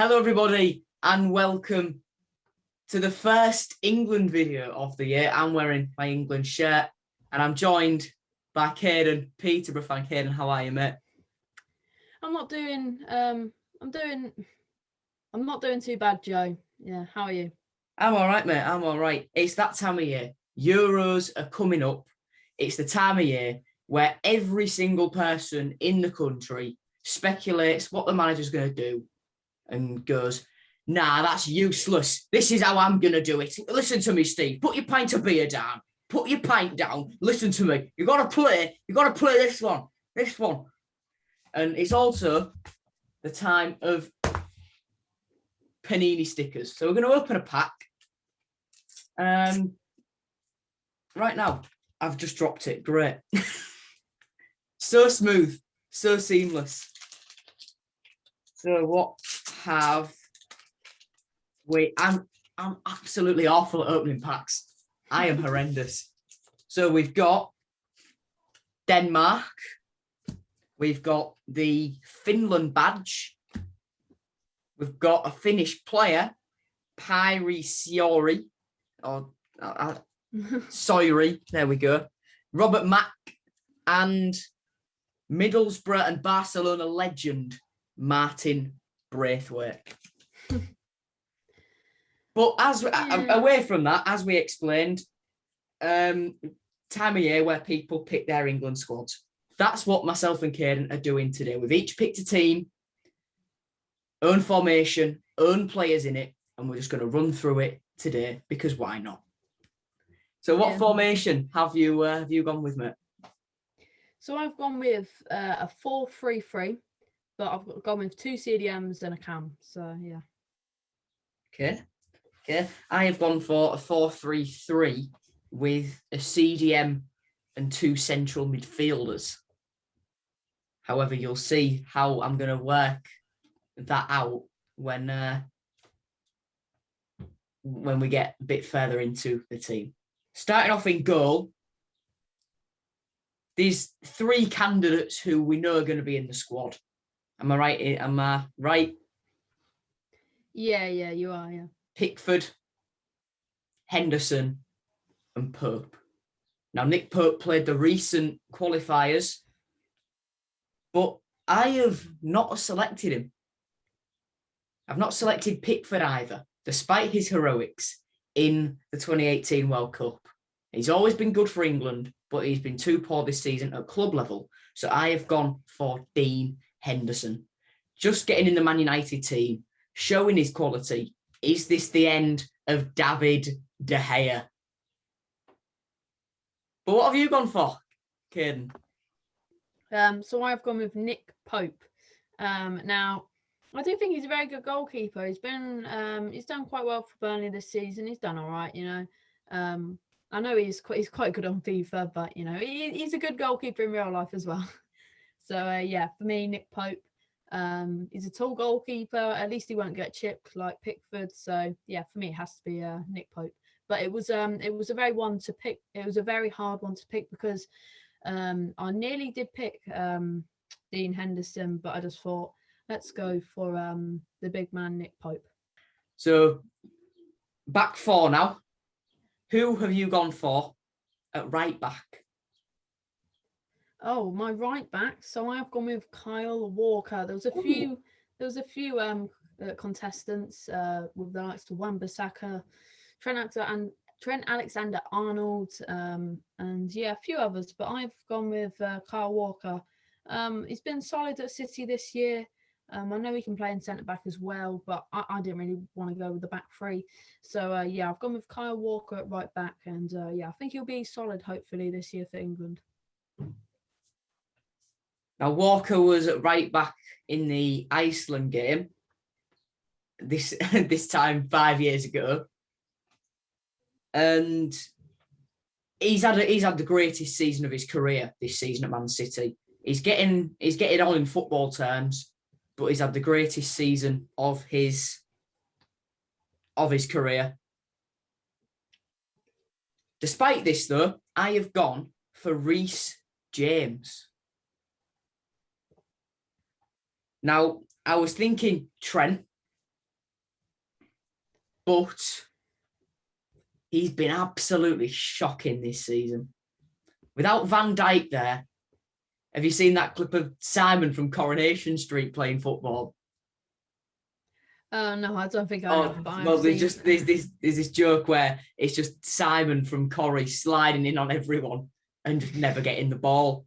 Hello, everybody, and welcome to the first England video of the year. I'm wearing my England shirt, and I'm joined by Caiden, Peterborough fan. Caiden, how are you, mate? I'm not doing too bad, Joe. Yeah, how are you? I'm all right, mate. I'm all right. It's that time of year. Euros are coming up. It's the time of year where every single person in the country speculates what the manager's going to do and goes, nah, that's useless. This is how I'm going to do it. Listen to me, Steve. Put your pint of beer down. Put your pint down. Listen to me. You got to play this one. This one. And it's also the time of Panini stickers. So we're going to open a pack. Right now, I've just dropped it. Great. So smooth. So seamless. So what have we? I'm absolutely awful at opening packs. I am horrendous. So we've got Denmark. We've got the Finland badge. We've got a Finnish player, Pyri Siori, or Soiri. There we go. Robert Mack and Middlesbrough and Barcelona legend, Martin Braithwaite. But away from that, as we explained, time of year where people pick their England squads. That's what myself and Caiden are doing today. We've each picked a team, own formation, own players in it, and we're just going to run through it today because why not? So what formation have you gone with, mate? So I've gone with a 4-3-3, but I've gone with 2 CDMs and a cam. So yeah. Okay. I have gone for a 4-3-3 with a CDM and 2 central midfielders. However, you'll see how I'm going to work that out when we get a bit further into the team. Starting off in goal, these 3 candidates who we know are going to be in the squad. Am I right? Am I right? Yeah, you are, yeah. Pickford, Henderson, and Pope. Now, Nick Pope played the recent qualifiers, but I have not selected him. I've not selected Pickford either, despite his heroics in the 2018 World Cup. He's always been good for England, but he's been too poor this season at club level. So I have gone for Dean Henderson. Just getting in the Man United team, showing his quality. Is this the end of David De Gea? But what have you gone for, Caiden? So I've gone with Nick Pope. Now, I do think he's a very good goalkeeper. He's done quite well for Burnley this season. He's done all right, you know. I know he's quite good on FIFA, but you know he's a good goalkeeper in real life as well. So yeah, for me, Nick Pope. He's a tall goalkeeper. At least he won't get chipped like Pickford. So yeah, for me, it has to be Nick Pope. But it was a very one to pick. It was a very hard one to pick because I nearly did pick Dean Henderson, but I just thought let's go for the big man Nick Pope. So back 4 now. Who have you gone for at right back? Oh, my right back. So I've gone with Kyle Walker. There was a few contestants with the likes of Wan-Bissaka, Trent Alexander-Arnold, and yeah, a few others. But I've gone with Kyle Walker. He's been solid at City this year. I know he can play in centre back as well, but I didn't really want to go with the back 3. So yeah, I've gone with Kyle Walker at right back, and yeah, I think he'll be solid hopefully this year for England. Now, Walker was at right back in the Iceland game this time 5 years ago, and he's had the greatest season of his career this season at Man City. He's getting on in football terms, but he's had the greatest season of his career. Despite this, though, I have gone for Reece James. Now, I was thinking Trent, but he's been absolutely shocking this season. Without Van Dijk there, have you seen that clip of Simon from Coronation Street playing football? No, I don't think I have. Well, there's this joke where it's just Simon from Corrie sliding in on everyone and just never getting the ball.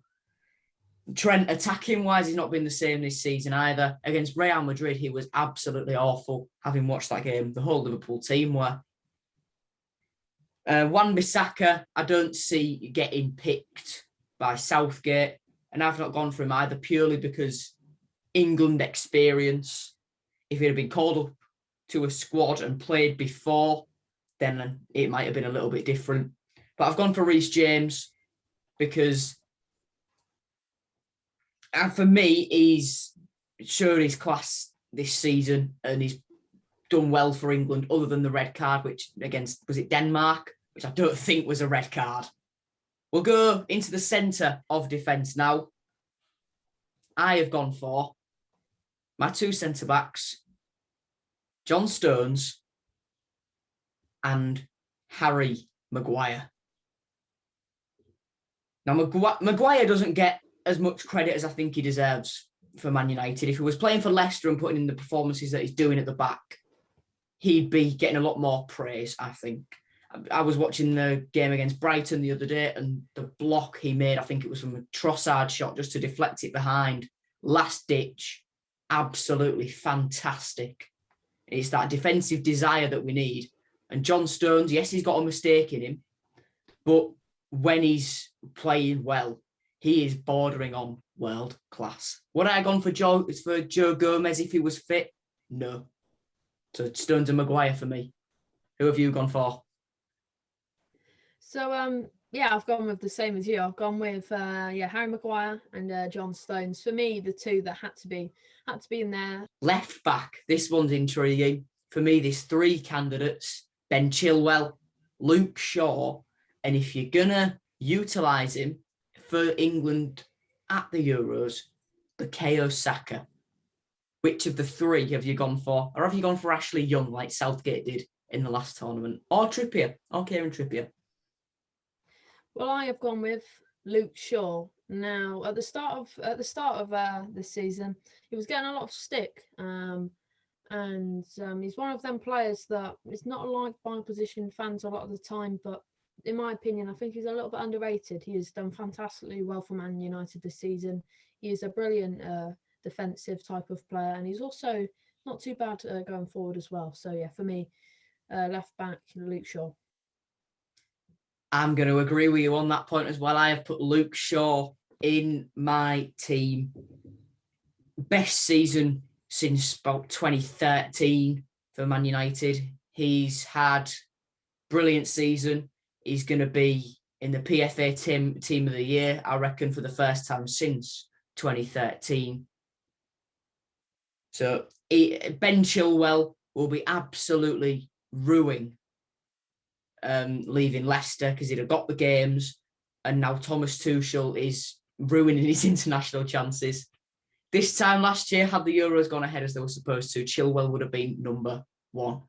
Trent, attacking wise, he's not been the same this season either. Against Real Madrid, he was absolutely awful. Having watched that game, the whole Liverpool team were. Wan-Bissaka, I don't see getting picked by Southgate, and I've not gone for him either purely because England experience. If he'd have been called up to a squad and played before, then it might have been a little bit different. But I've gone for Reece James because, and for me, he's shown his class this season and he's done well for England, other than the red card, which against, was it Denmark, which I don't think was a red card. We'll go into the centre of defence now. I have gone for my two centre-backs, John Stones and Harry Maguire. Now, Maguire doesn't get as much credit as I think he deserves for Man United. If he was playing for Leicester and putting in the performances that he's doing at the back, he'd be getting a lot more praise, I think. I was watching the game against Brighton the other day, and the block he made, I think it was from a Trossard shot just to deflect it behind. Last ditch, absolutely fantastic. It's that defensive desire that we need. And John Stones, yes, he's got a mistake in him, but when he's playing well, he is bordering on world class. Would I have gone for Joe Gomez if he was fit? No. So Stones and Maguire for me. Who have you gone for? So yeah, I've gone with the same as you. I've gone with Harry Maguire and John Stones. For me, the two that had to be in there. Left back. This one's intriguing. For me, there's three candidates: Ben Chilwell, Luke Shaw, and if you're gonna utilise him for England at the Euros, Bukayo Saka. Which of the three have you gone for? Or have you gone for Ashley Young like Southgate did in the last tournament? Or Trippier? Or Kieran Trippier? Well, I have gone with Luke Shaw. Now, at the start of this season, he was getting a lot of stick, and he's one of them players that is not liked by opposition fans a lot of the time. But in my opinion, I think he's a little bit underrated. He has done fantastically well for Man United this season. He is a brilliant defensive type of player, and he's also not too bad going forward as well. So yeah, for me, left back Luke Shaw. I'm going to agree with you on that point as well. I have put Luke Shaw in my team. Best season since about 2013 for Man United. He's had brilliant season. He's going to be in the PFA team of the year, I reckon, for the first time since 2013. So Ben Chilwell will be absolutely ruining leaving Leicester because he'd have got the games, and now Thomas Tuchel is ruining his international chances. This time last year, had the Euros gone ahead as they were supposed to, Chilwell would have been number one.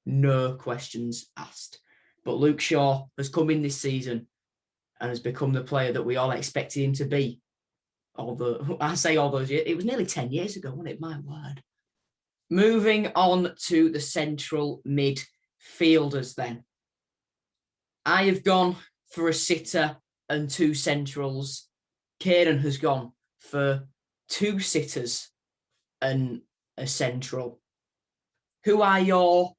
No questions asked. But Luke Shaw has come in this season and has become the player that we all expected him to be. Although I say all those years, it was nearly 10 years ago, wasn't it? My word. Moving on to the central midfielders then. I have gone for a sitter and two centrals. Caiden has gone for two sitters and a central. Who are your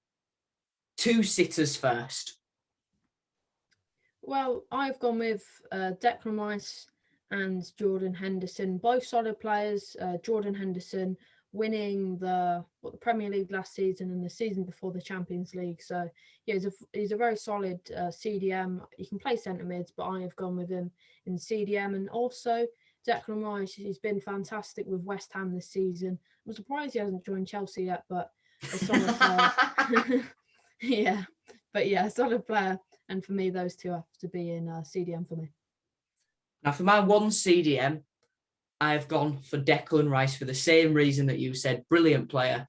two sitters first? Well, I've gone with Declan Rice and Jordan Henderson, both solid players. Jordan Henderson winning the Premier League last season and the season before the Champions League. So yeah, he's a very solid CDM. He can play centre mids, but I have gone with him in CDM. And also Declan Rice, he's been fantastic with West Ham this season. I'm surprised he hasn't joined Chelsea yet, but a solid player. Yeah, but yeah, a solid player. And for me, those two have to be in CDM for me. Now, for my one CDM, I've gone for Declan Rice for the same reason that you said. Brilliant player.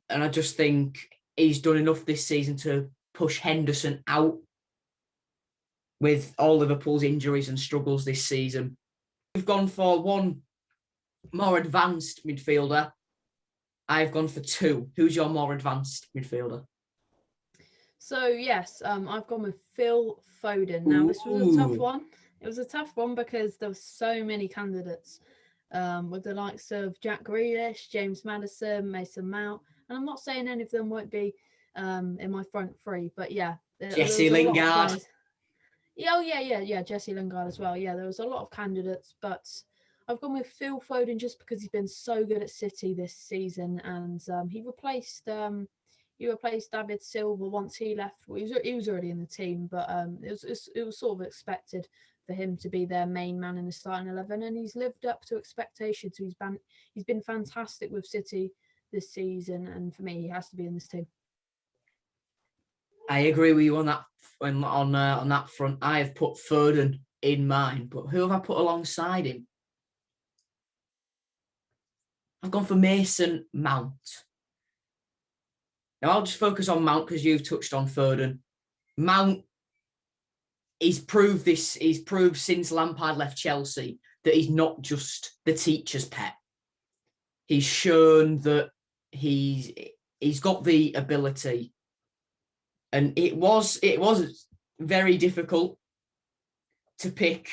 And I just think he's done enough this season to push Henderson out with all Liverpool's injuries and struggles this season. We've gone for one more advanced midfielder. I've gone for two. Who's your more advanced midfielder? So yes, I've gone with Phil Foden. Now this was a tough one. It was a tough one because there were so many candidates, with the likes of Jack Grealish, James Maddison, Mason Mount, and I'm not saying any of them won't be in my front three, but yeah, Jesse Lingard. Yeah, Jesse Lingard as well. Yeah, there was a lot of candidates, but I've gone with Phil Foden just because he's been so good at City this season, and he replaced David Silva once he left. Well, he was already in the team, but it was sort of expected for him to be their main man in the starting 11, and he's lived up to expectations. So he's been fantastic with City this season, and for me, he has to be in this team. I agree with you on that. On that front, I have put Foden in mine, but who have I put alongside him? I've gone for Mason Mount. Now I'll just focus on Mount because you've touched on Foden. Mount, he's proved since Lampard left Chelsea that he's not just the teacher's pet. He's shown that he's got the ability, and it was very difficult to pick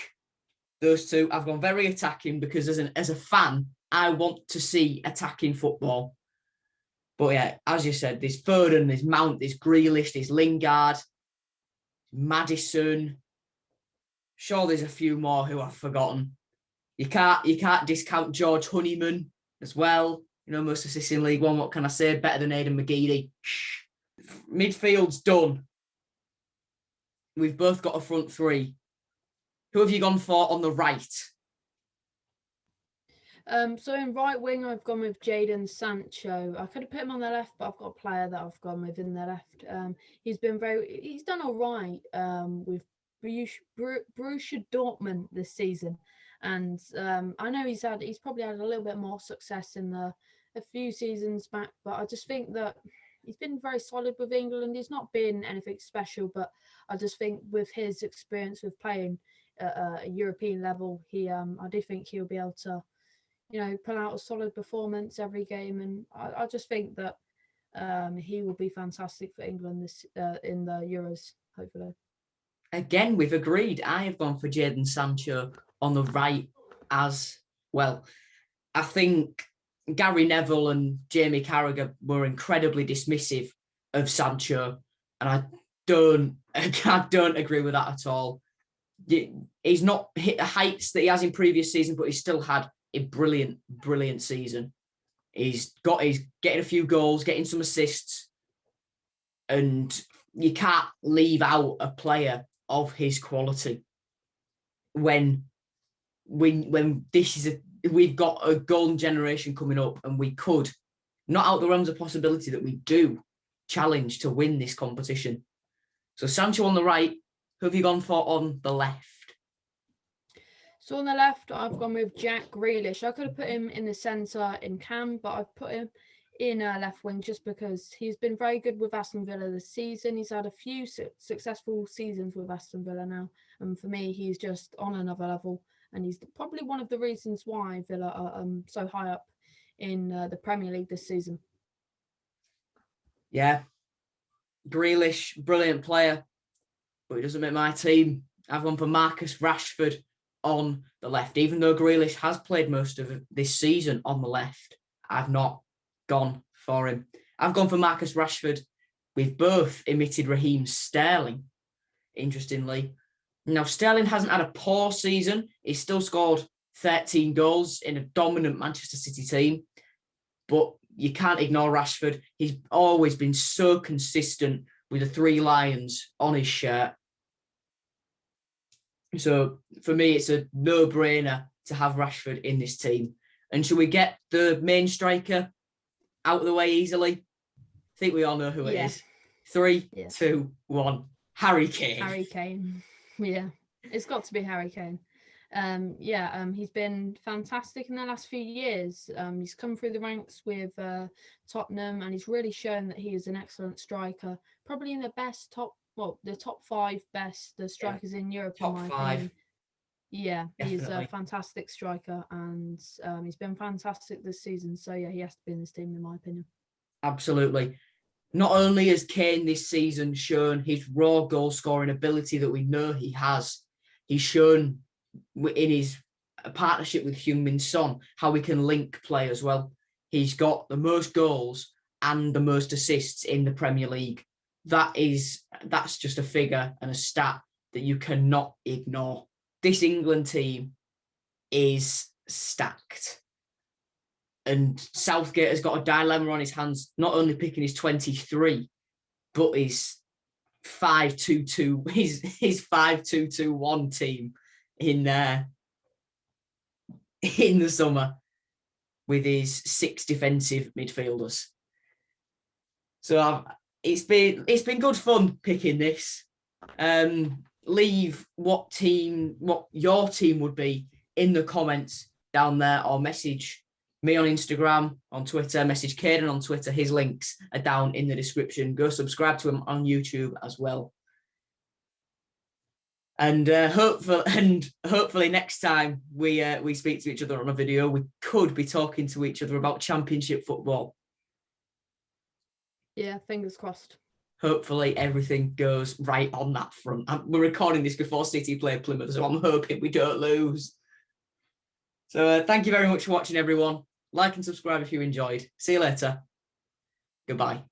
those two. I've gone very attacking because as a fan, I want to see attacking football. But yeah, as you said, there's Foden, there's Mount, there's Grealish, there's Lingard, Maddison. Sure, there's a few more who I've forgotten. You can't discount George Honeyman as well. You know, most assists in League One. What can I say? Better than Aidan McGeady. Midfield's done. We've both got a front three. Who have you gone for on the right? So in right wing, I've gone with Jadon Sancho. I could have put him on the left, but I've got a player that I've gone with in the left. He's done all right with Borussia Dortmund this season, and I know he's probably had a little bit more success in a few seasons back, but I just think that he's been very solid with England. He's not been anything special, but I just think with his experience with playing at a European level, I do think he'll be able to, pull out a solid performance every game, and I just think that he will be fantastic for England this in the Euros, hopefully. Again, we've agreed. I have gone for Jadon Sancho on the right as well. I think Gary Neville and Jamie Carragher were incredibly dismissive of Sancho, and I don't agree with that at all. He's not hit the heights that he has in previous seasons, but he's still had a brilliant season. He's getting a few goals, getting some assists, and you can't leave out a player of his quality when we've got a golden generation coming up, and we could, not out the realms of possibility that we do challenge to win this competition. So Sancho on the right. Who have you gone for on the left? So on the left, I've gone with Jack Grealish. I could have put him in the centre in Cam, but I've put him in left wing just because he's been very good with Aston Villa this season. He's had a few successful seasons with Aston Villa now, and for me, he's just on another level, and he's probably one of the reasons why Villa are so high up in the Premier League this season. Yeah, Grealish, brilliant player, but he doesn't make my team. I've gone for Marcus Rashford on the left. Even though Grealish has played most of this season on the left, I've not gone for him. I've gone for Marcus Rashford. We've both omitted Raheem Sterling, interestingly. Now, Sterling hasn't had a poor season. He's still scored 13 goals in a dominant Manchester City team. But you can't ignore Rashford. He's always been so consistent with the 3 Lions on his shirt. So for me, it's a no-brainer to have Rashford in this team. And should we get the main striker out of the way easily? I think we all know who it is. 3, 2, 1. Harry Kane. Harry Kane. Yeah, it's got to be Harry Kane. He's been fantastic in the last few years. He's come through the ranks with Tottenham, and he's really shown that he is an excellent striker. Probably in the top 5 best strikers in Europe, in Top my 5. opinion. Yeah, he's a Definitely. fantastic striker, and he's been fantastic this season. So yeah, he has to be in this team, in my opinion. Absolutely. Not only has Kane this season shown his raw goal scoring ability that we know he has, he's shown in his partnership with Heung-min Son how we can link play as well. He's got the most goals and the most assists in the Premier League. That's just a figure and a stat that you cannot ignore. This England team is stacked. And Southgate has got a dilemma on his hands, not only picking his 23, but his 5-2-2, his 5-2-2-1 team in the summer with his 6 defensive midfielders. So it's been good fun picking this. Leave what your team would be in the comments down there, or message me on Instagram, on Twitter, message Caiden on Twitter. His links are down in the description. Go subscribe to him on YouTube as well. And hopefully next time we speak to each other on a video, we could be talking to each other about Championship football. Yeah, fingers crossed. Hopefully everything goes right on that front. We're recording this before City play Plymouth, so I'm hoping we don't lose. So thank you very much for watching, everyone. Like and subscribe if you enjoyed. See you later. Goodbye.